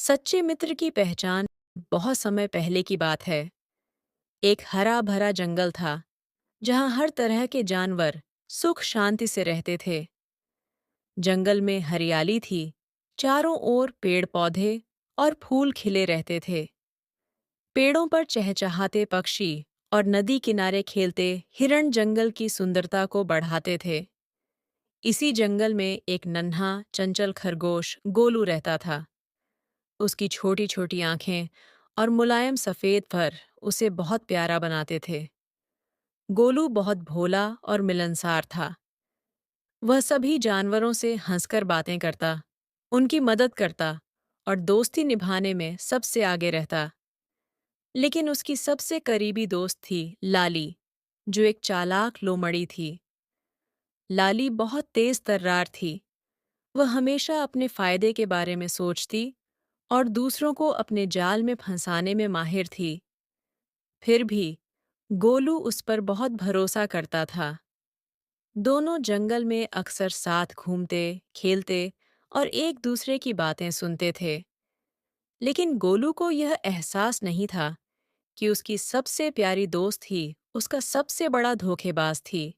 सच्चे मित्र की पहचान बहुत समय पहले की बात है। एक हरा भरा जंगल था जहां हर तरह के जानवर सुख शांति से रहते थे। जंगल में हरियाली थी, चारों ओर पेड़ पौधे और फूल खिले रहते थे। पेड़ों पर चहचहाते पक्षी और नदी किनारे खेलते हिरण जंगल की सुंदरता को बढ़ाते थे। इसी जंगल में एक नन्हा चंचल खरगोश गोलू रहता था। उसकी छोटी छोटी आंखें और मुलायम सफेद फर उसे बहुत प्यारा बनाते थे। गोलू बहुत भोला और मिलनसार था। वह सभी जानवरों से हंसकर बातें करता, उनकी मदद करता और दोस्ती निभाने में सबसे आगे रहता। लेकिन उसकी सबसे करीबी दोस्त थी लाली, जो एक चालाक लोमड़ी थी। लाली बहुत तेज तर्रार थी। वह हमेशा अपने फायदे के बारे में सोचती और दूसरों को अपने जाल में फंसाने में माहिर थी। फिर भी गोलू उस पर बहुत भरोसा करता था। दोनों जंगल में अक्सर साथ घूमते, खेलते और एक दूसरे की बातें सुनते थे। लेकिन गोलू को यह एहसास नहीं था कि उसकी सबसे प्यारी दोस्त ही उसका सबसे बड़ा धोखेबाज थी।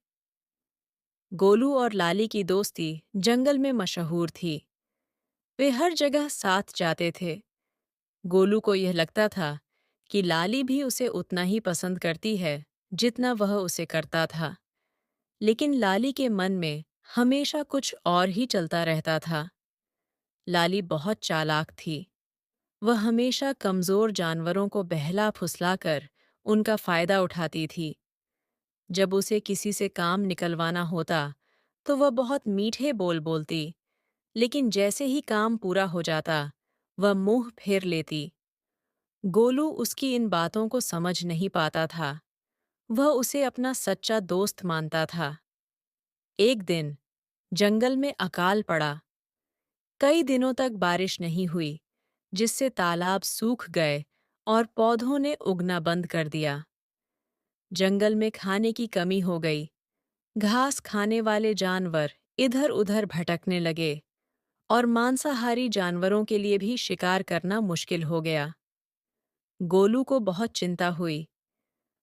गोलू और लाली की दोस्ती जंगल में मशहूर थी। वे हर जगह साथ जाते थे। गोलू को यह लगता था कि लाली भी उसे उतना ही पसंद करती है जितना वह उसे करता था। लेकिन लाली के मन में हमेशा कुछ और ही चलता रहता था। लाली बहुत चालाक थी। वह हमेशा कमजोर जानवरों को बहला फुसलाकर उनका फायदा उठाती थी। जब उसे किसी से काम निकलवाना होता तो वह बहुत मीठे बोल बोलती, लेकिन जैसे ही काम पूरा हो जाता वह मुंह फेर लेती। गोलू उसकी इन बातों को समझ नहीं पाता था। वह उसे अपना सच्चा दोस्त मानता था। एक दिन जंगल में अकाल पड़ा। कई दिनों तक बारिश नहीं हुई, जिससे तालाब सूख गए और पौधों ने उगना बंद कर दिया। जंगल में खाने की कमी हो गई। घास खाने वाले जानवर इधर-उधर भटकने लगे और मांसाहारी जानवरों के लिए भी शिकार करना मुश्किल हो गया। गोलू को बहुत चिंता हुई।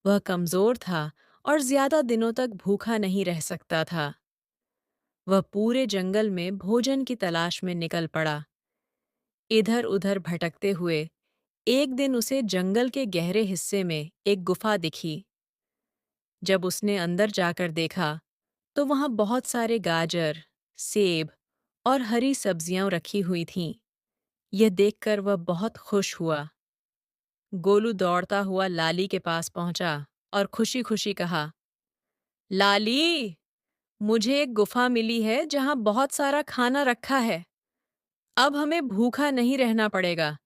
वह कमजोर था और ज्यादा दिनों तक भूखा नहीं रह सकता था। वह पूरे जंगल में भोजन की तलाश में निकल पड़ा। इधर उधर भटकते हुए एक दिन उसे जंगल के गहरे हिस्से में एक गुफा दिखी। जब उसने अंदर जाकर देखा तो वहां बहुत सारे गाजर, सेब और हरी सब्जियां रखी हुई थीं। यह देखकर वह बहुत खुश हुआ। गोलू दौड़ता हुआ लाली के पास पहुंचा और खुशी खुशी कहा, लाली, मुझे एक गुफा मिली है जहां बहुत सारा खाना रखा है। अब हमें भूखा नहीं रहना पड़ेगा,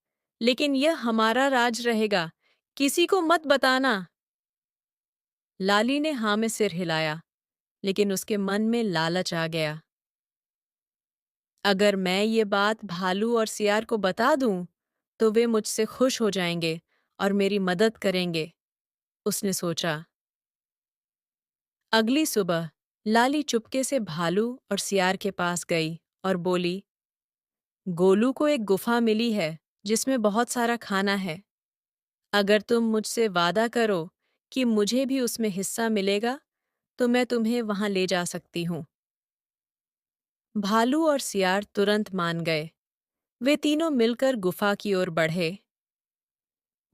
लेकिन यह हमारा राज रहेगा। किसी को मत बताना। लाली ने हाँ में सिर हिलाया, लेकिन उसके मन में लालच आ गया। अगर मैं ये बात भालू और सियार को बता दूं, तो वे मुझसे खुश हो जाएंगे और मेरी मदद करेंगे, उसने सोचा। अगली सुबह लाली चुपके से भालू और सियार के पास गई और बोली, गोलू को एक गुफा मिली है जिसमें बहुत सारा खाना है। अगर तुम मुझसे वादा करो कि मुझे भी उसमें हिस्सा मिलेगा, तो मैं तुम्हें वहां ले जा सकती हूँ। भालू और सियार तुरंत मान गए। वे तीनों मिलकर गुफा की ओर बढ़े।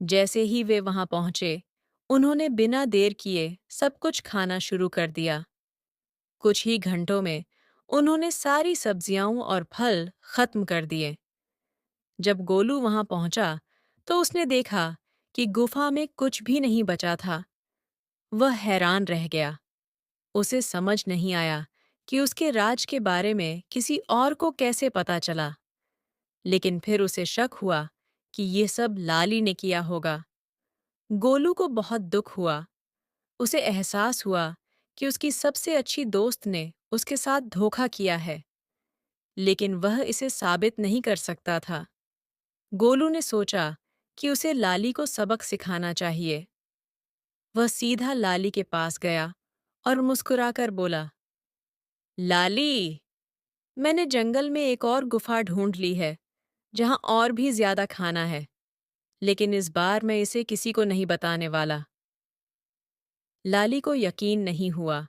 जैसे ही वे वहां पहुंचे, उन्होंने बिना देर किए सब कुछ खाना शुरू कर दिया। कुछ ही घंटों में उन्होंने सारी सब्जियां और फल खत्म कर दिए। जब गोलू वहां पहुंचा तो उसने देखा कि गुफा में कुछ भी नहीं बचा था। वह हैरान रह गया। उसे समझ नहीं आया कि उसके राज के बारे में किसी और को कैसे पता चला। लेकिन फिर उसे शक हुआ कि ये सब लाली ने किया होगा। गोलू को बहुत दुख हुआ। उसे एहसास हुआ कि उसकी सबसे अच्छी दोस्त ने उसके साथ धोखा किया है, लेकिन वह इसे साबित नहीं कर सकता था। गोलू ने सोचा कि उसे लाली को सबक सिखाना चाहिए। वह सीधा लाली के पास गया और मुस्कुराकर बोला, लाली, मैंने जंगल में एक और गुफा ढूंढ ली है जहाँ और भी ज्यादा खाना है, लेकिन इस बार मैं इसे किसी को नहीं बताने वाला। लाली को यकीन नहीं हुआ।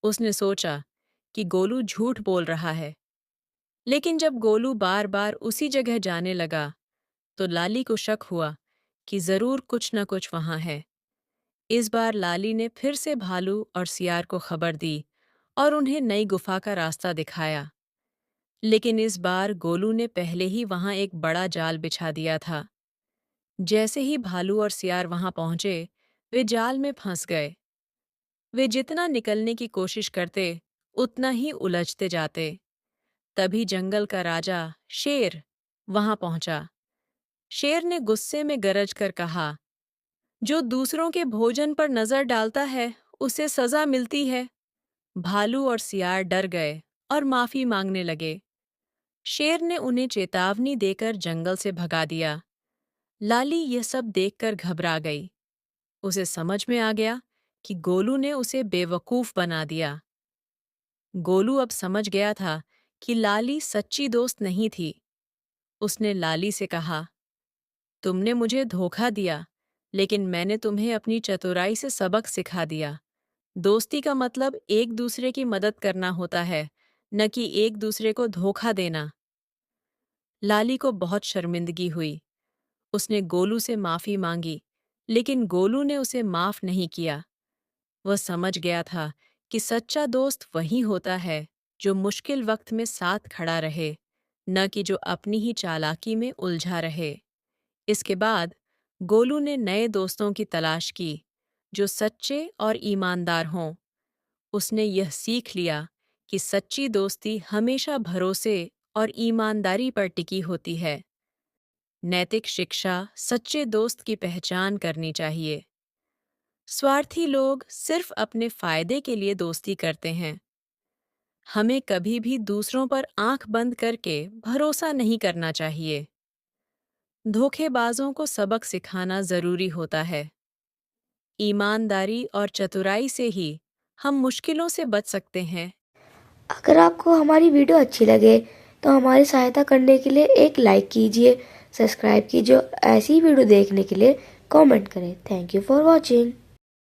उसने सोचा कि गोलू झूठ बोल रहा है। लेकिन जब गोलू बार बार उसी जगह जाने लगा, तो लाली को शक हुआ कि जरूर कुछ न कुछ वहां है। इस बार लाली ने फिर से भालू और सियार को खबर दी और उन्हें नई गुफा का रास्ता दिखाया। लेकिन इस बार गोलू ने पहले ही वहां एक बड़ा जाल बिछा दिया था। जैसे ही भालू और सियार वहां पहुंचे, वे जाल में फंस गए। वे जितना निकलने की कोशिश करते, उतना ही उलझते जाते। तभी जंगल का राजा शेर वहां पहुंचा। शेर ने गुस्से में गरज कर कहा, जो दूसरों के भोजन पर नजर डालता है, उसे सजा मिलती है। भालू और सियार डर गए और माफी मांगने लगे। शेर ने उन्हें चेतावनी देकर जंगल से भगा दिया। लाली यह सब देखकर घबरा गई। उसे समझ में आ गया कि गोलू ने उसे बेवकूफ बना दिया। गोलू अब समझ गया था कि लाली सच्ची दोस्त नहीं थी। उसने लाली से कहा, तुमने मुझे धोखा दिया, लेकिन मैंने तुम्हें अपनी चतुराई से सबक सिखा दिया। दोस्ती का मतलब एक दूसरे की मदद करना होता है, न कि एक दूसरे को धोखा देना। लाली को बहुत शर्मिंदगी हुई। उसने गोलू से माफी मांगी, लेकिन गोलू ने उसे माफ नहीं किया। वह समझ गया था कि सच्चा दोस्त वही होता है जो मुश्किल वक्त में साथ खड़ा रहे, न कि जो अपनी ही चालाकी में उलझा रहे। इसके बाद गोलू ने नए दोस्तों की तलाश की, जो सच्चे और ईमानदार हों। उसने यह सीख लिया कि सच्ची दोस्ती हमेशा भरोसे और ईमानदारी पर टिकी होती है। नैतिक शिक्षा सच्चे दोस्त की पहचान करनी चाहिए। स्वार्थी लोग सिर्फ अपने फायदे के लिए दोस्ती करते हैं। हमें कभी भी दूसरों पर आंख बंद करके भरोसा नहीं करना चाहिए। धोखेबाजों को सबक सिखाना जरूरी होता है। ईमानदारी और चतुराई से ही हम मुश्किलों से बच सकते हैं। अगर आपको हमारी वीडियो अच्छी लगे तो हमारी सहायता करने के लिए एक लाइक कीजिए, सब्सक्राइब कीजिए और ऐसी वीडियो देखने के लिए कमेंट करें। Thank you for watching.